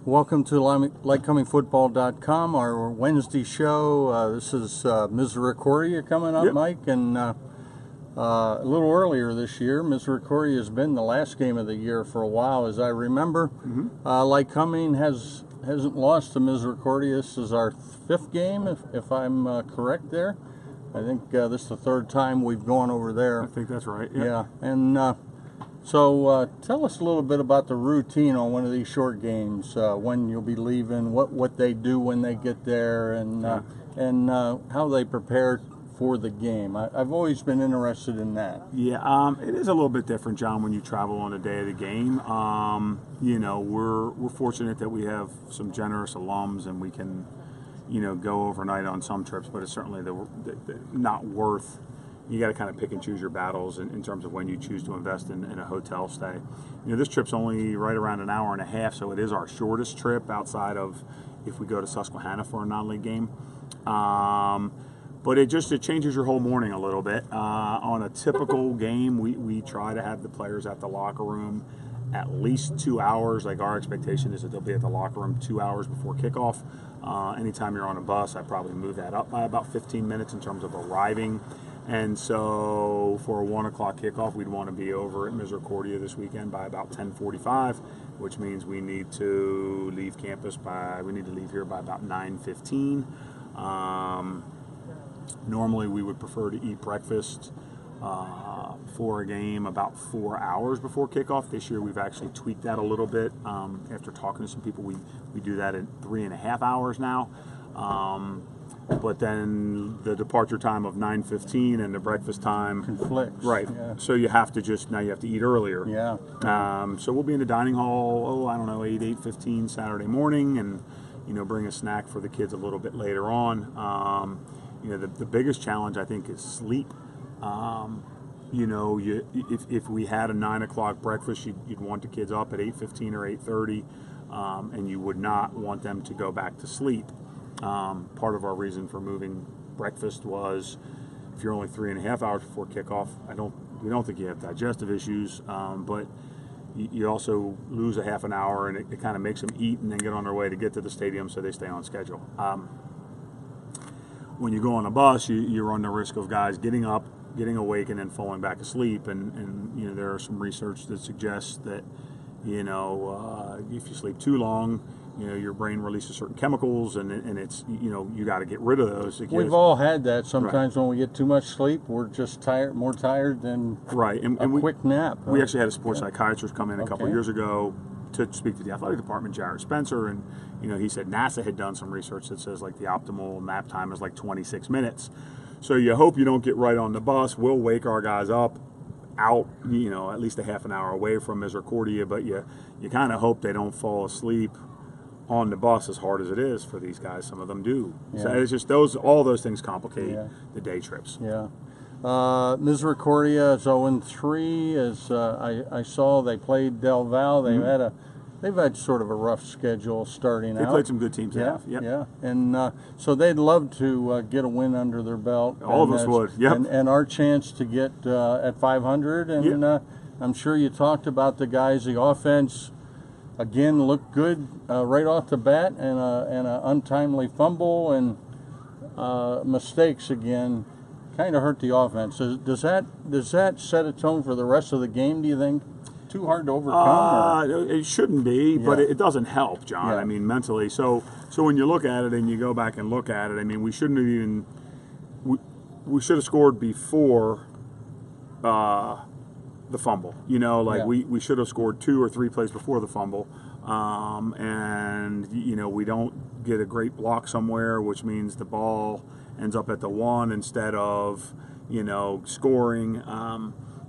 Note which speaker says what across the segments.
Speaker 1: Welcome to Lycomingfootball.com, our Wednesday show. This is Misericordia coming up, Mike, and a little earlier this year, Misericordia has been the last game of the year for a while, as I remember. Lycoming hasn't lost to Misericordia. This is our fifth game, if I'm correct there. I think this is the third time we've gone over there.
Speaker 2: I think that's right.
Speaker 1: Yeah, and so tell us a little bit about the routine on one of these short games, when you'll be leaving, what they do when they get there, and how they prepare for the game. I've always been interested in that.
Speaker 2: Yeah, it is a little bit different, John, when you travel on the day of the game. You know, we're fortunate that we have some generous alums and we can, you know, go overnight on some trips, but it's certainly not worth. You got to kind of pick and choose your battles in terms of when you choose to invest in a hotel stay. You know, this trip's only right around an hour and a half, so it is our shortest trip outside of if we go to Susquehanna for a non-league game. But it changes your whole morning a little bit. On a typical game, we try to have the players at the locker room at least 2 hours. Like, our expectation is that they'll be at the locker room 2 hours before kickoff. Anytime you're on a bus, I probably move that up by about 15 minutes in terms of arriving. And so for a 1 o'clock kickoff, we'd want to be over at Misericordia this weekend by about 10:45, which means we need to leave here by about 9:15. Normally we would prefer to eat breakfast for a game about 4 hours before kickoff. This year we've actually tweaked that a little bit. After talking to some people, we do that in 3.5 hours now. But then the departure time of 9:15 and the breakfast time
Speaker 1: conflicts.
Speaker 2: Right.
Speaker 1: Yeah.
Speaker 2: So you have to eat earlier.
Speaker 1: Yeah.
Speaker 2: So we'll be in the dining hall, 8:15 Saturday morning, and, you know, bring a snack for the kids a little bit later on. You know, the biggest challenge, I think, is sleep. You know, if we had a 9 o'clock breakfast, you'd want the kids up at 8:15 or 8:30, and you would not want them to go back to sleep. Part of our reason for moving breakfast was, if you're only 3.5 hours before kickoff, we don't think you have digestive issues, but you also lose a half an hour, and it kind of makes them eat and then get on their way to get to the stadium, so they stay on schedule. When you go on a bus, you run the risk of guys getting up, getting awake, and then falling back asleep, and you know, there are some research that suggests that, you know, if you sleep too long, you know, your brain releases certain chemicals, and it's, you know, you got to get rid of those.
Speaker 1: We've all had that. Sometimes when we get too much sleep, we're just more tired than a quick nap.
Speaker 2: We actually had a sports psychiatrist come in a couple of years ago to speak to the athletic department, Jared Spencer, and, you know, he said NASA had done some research that says, like, the optimal nap time is like 26 minutes. So you hope you don't get right on the bus. We'll wake our guys up out, you know, at least a half an hour away from Misericordia, but you kind of hope they don't fall asleep on the bus, as hard as it is for these guys. Some of them do. Yeah. So it's just all those things complicate the day trips.
Speaker 1: Yeah. Misericordia is 0-3. As I saw, they played Del Val. They've had sort of a rough schedule starting out.
Speaker 2: They played some good teams.
Speaker 1: Yeah. And so they'd love to get a win under their belt.
Speaker 2: All of us would. Yep.
Speaker 1: And our chance to get at 500. And I'm sure you talked about the guys. The offense, again, looked good right off the bat, and an untimely fumble and mistakes again kind of hurt the offense. Does that set a tone for the rest of the game, do you think? Too hard to overcome?
Speaker 2: It shouldn't be, but it doesn't help, John. I mean, mentally. So when you look at it and you go back and look at it, I mean, we shouldn't have even. We should have scored before the fumble. You know, like we should have scored 2 or 3 plays before the fumble, and, you know, we don't get a great block somewhere, which means the ball ends up at the 1 instead of, you know, scoring.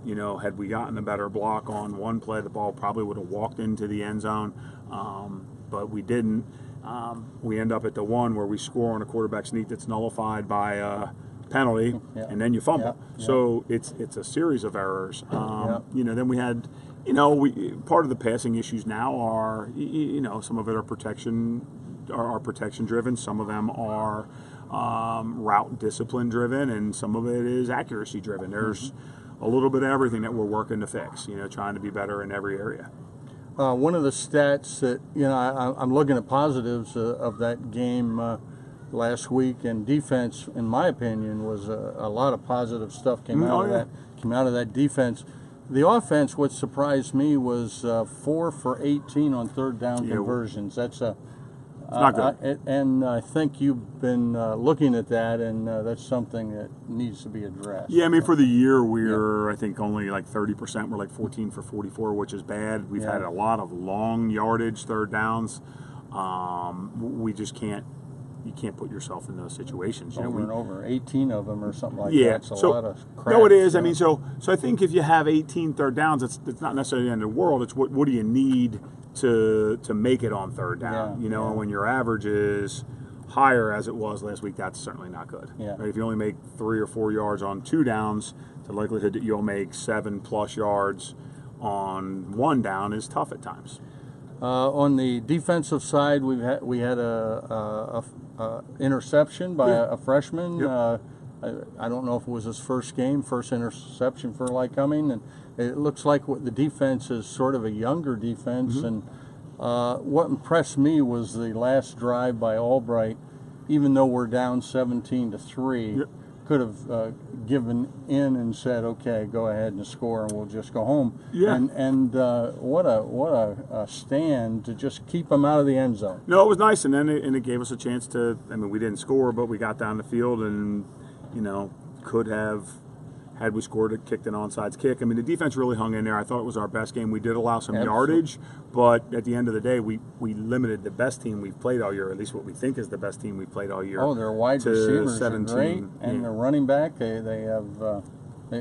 Speaker 2: You know, had we gotten a better block on one play, the ball probably would have walked into the end zone, but we didn't. We end up at the 1 where we score on a quarterback sneak that's nullified by a penalty, and then you fumble. So it's a series of errors. You know, then we had, you know, part of the passing issues now are, you know, some of it are protection driven, some of them are route discipline driven, and some of it is accuracy driven. There's a little bit of everything that we're working to fix, you know, trying to be better in every area.
Speaker 1: one of the stats that, I'm looking at positives of that game last week, and defense, in my opinion, was a lot of positive stuff came out of that defense. The offense, what surprised me was 4 for 18 on third down conversions. That's
Speaker 2: not good.
Speaker 1: And I think you've been looking at that, and that's something that needs to be addressed.
Speaker 2: Yeah, I mean, for the year, we're, I think, only like 30%. We're like 14 for 44, which is bad. We've had a lot of long yardage third downs. We just can't. You can't put yourself in those situations.
Speaker 1: Over and over, 18 of them or something like
Speaker 2: that.
Speaker 1: That's a lot of crap.
Speaker 2: No, it is. I mean, so I think if you have 18 third downs, it's not necessarily the end of the world. It's what do you need to make it on third down? And when your average is higher as it was last week, that's certainly not good.
Speaker 1: Yeah.
Speaker 2: Right? If you only make 3 or 4 yards on 2 downs, the likelihood that you'll make 7+ yards on 1 down is tough at times.
Speaker 1: On the defensive side, we had a interception by a freshman.
Speaker 2: Yep.
Speaker 1: I don't know if it was his first interception for Lycoming, and it looks like the defense is sort of a younger defense. And what impressed me was the last drive by Albright. Even though we're down 17-3, could have given in and said, "Okay, go ahead and score, and we'll just go home."
Speaker 2: Yeah.
Speaker 1: And what a stand to just keep them out of the end zone.
Speaker 2: No, it was nice, and then it gave us a chance to. I mean, we didn't score, but we got down the field, and could have. Had we scored, kicked an onside kick. I mean, the defense really hung in there. I thought it was our best game. We did allow some yardage, but at the end of the day, we limited the best team we've played all year, at least what we think is the best team we've played all year.
Speaker 1: Oh, their wide receivers
Speaker 2: 17,
Speaker 1: are great, and their running back, they have they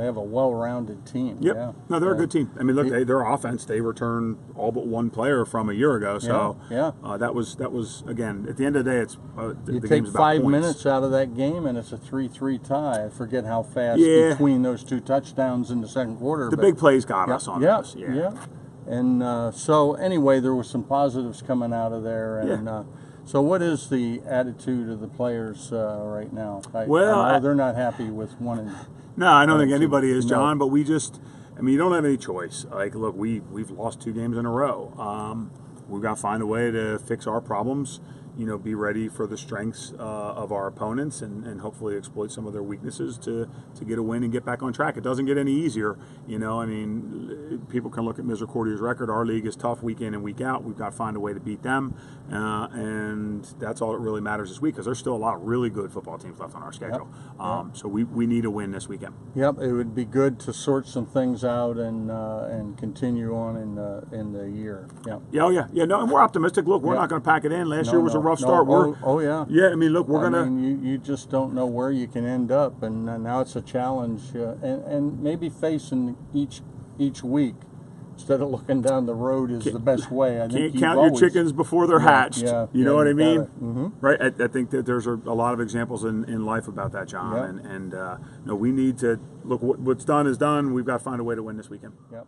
Speaker 1: have a well-rounded team.
Speaker 2: Yep.
Speaker 1: Yeah.
Speaker 2: No, they're a good team. I mean, look, their offense, they returned all but one player from a year ago. So that was again, at the end of the day, it's
Speaker 1: you
Speaker 2: the
Speaker 1: take
Speaker 2: game's about
Speaker 1: 5
Speaker 2: points.
Speaker 1: minutes out of that game, and it's a 3-3 tie. I forget how fast between those 2 touchdowns in the second quarter.
Speaker 2: The big plays got us on this.
Speaker 1: Yeah. And so anyway, there were some positives coming out of there. And so what is the attitude of the players right now? I know they're not happy with one.
Speaker 2: No, I don't think anybody is, John. But we just, I mean, you don't have any choice. Like, look, we've lost 2 games in a row. We've got to find a way to fix our problems. Be ready for the strengths of our opponents and hopefully exploit some of their weaknesses to get a win and get back on track. It doesn't get any easier. I mean, people can look at Misericordia's record. Our league is tough week in and week out. We've got to find a way to beat them. And that's all that really matters this week because there's still a lot of really good football teams left on our schedule. So we need a win this weekend.
Speaker 1: Yep, it would be good to sort some things out and continue on in the year. Yep.
Speaker 2: Yeah. No, and we're optimistic. Look, we're not going to pack it in. Last year was a rough start.
Speaker 1: Yeah.
Speaker 2: I mean, look, we're gonna.
Speaker 1: You just don't know where you can end up, and now it's a challenge, and maybe facing each week instead of looking down the road is the best way. I think
Speaker 2: can't count your chickens before they're hatched. You know what I mean? Right. I think that there's a lot of examples in life about that, John. And we need to look. What's done is done. We've got to find a way to win this weekend.
Speaker 1: Yep.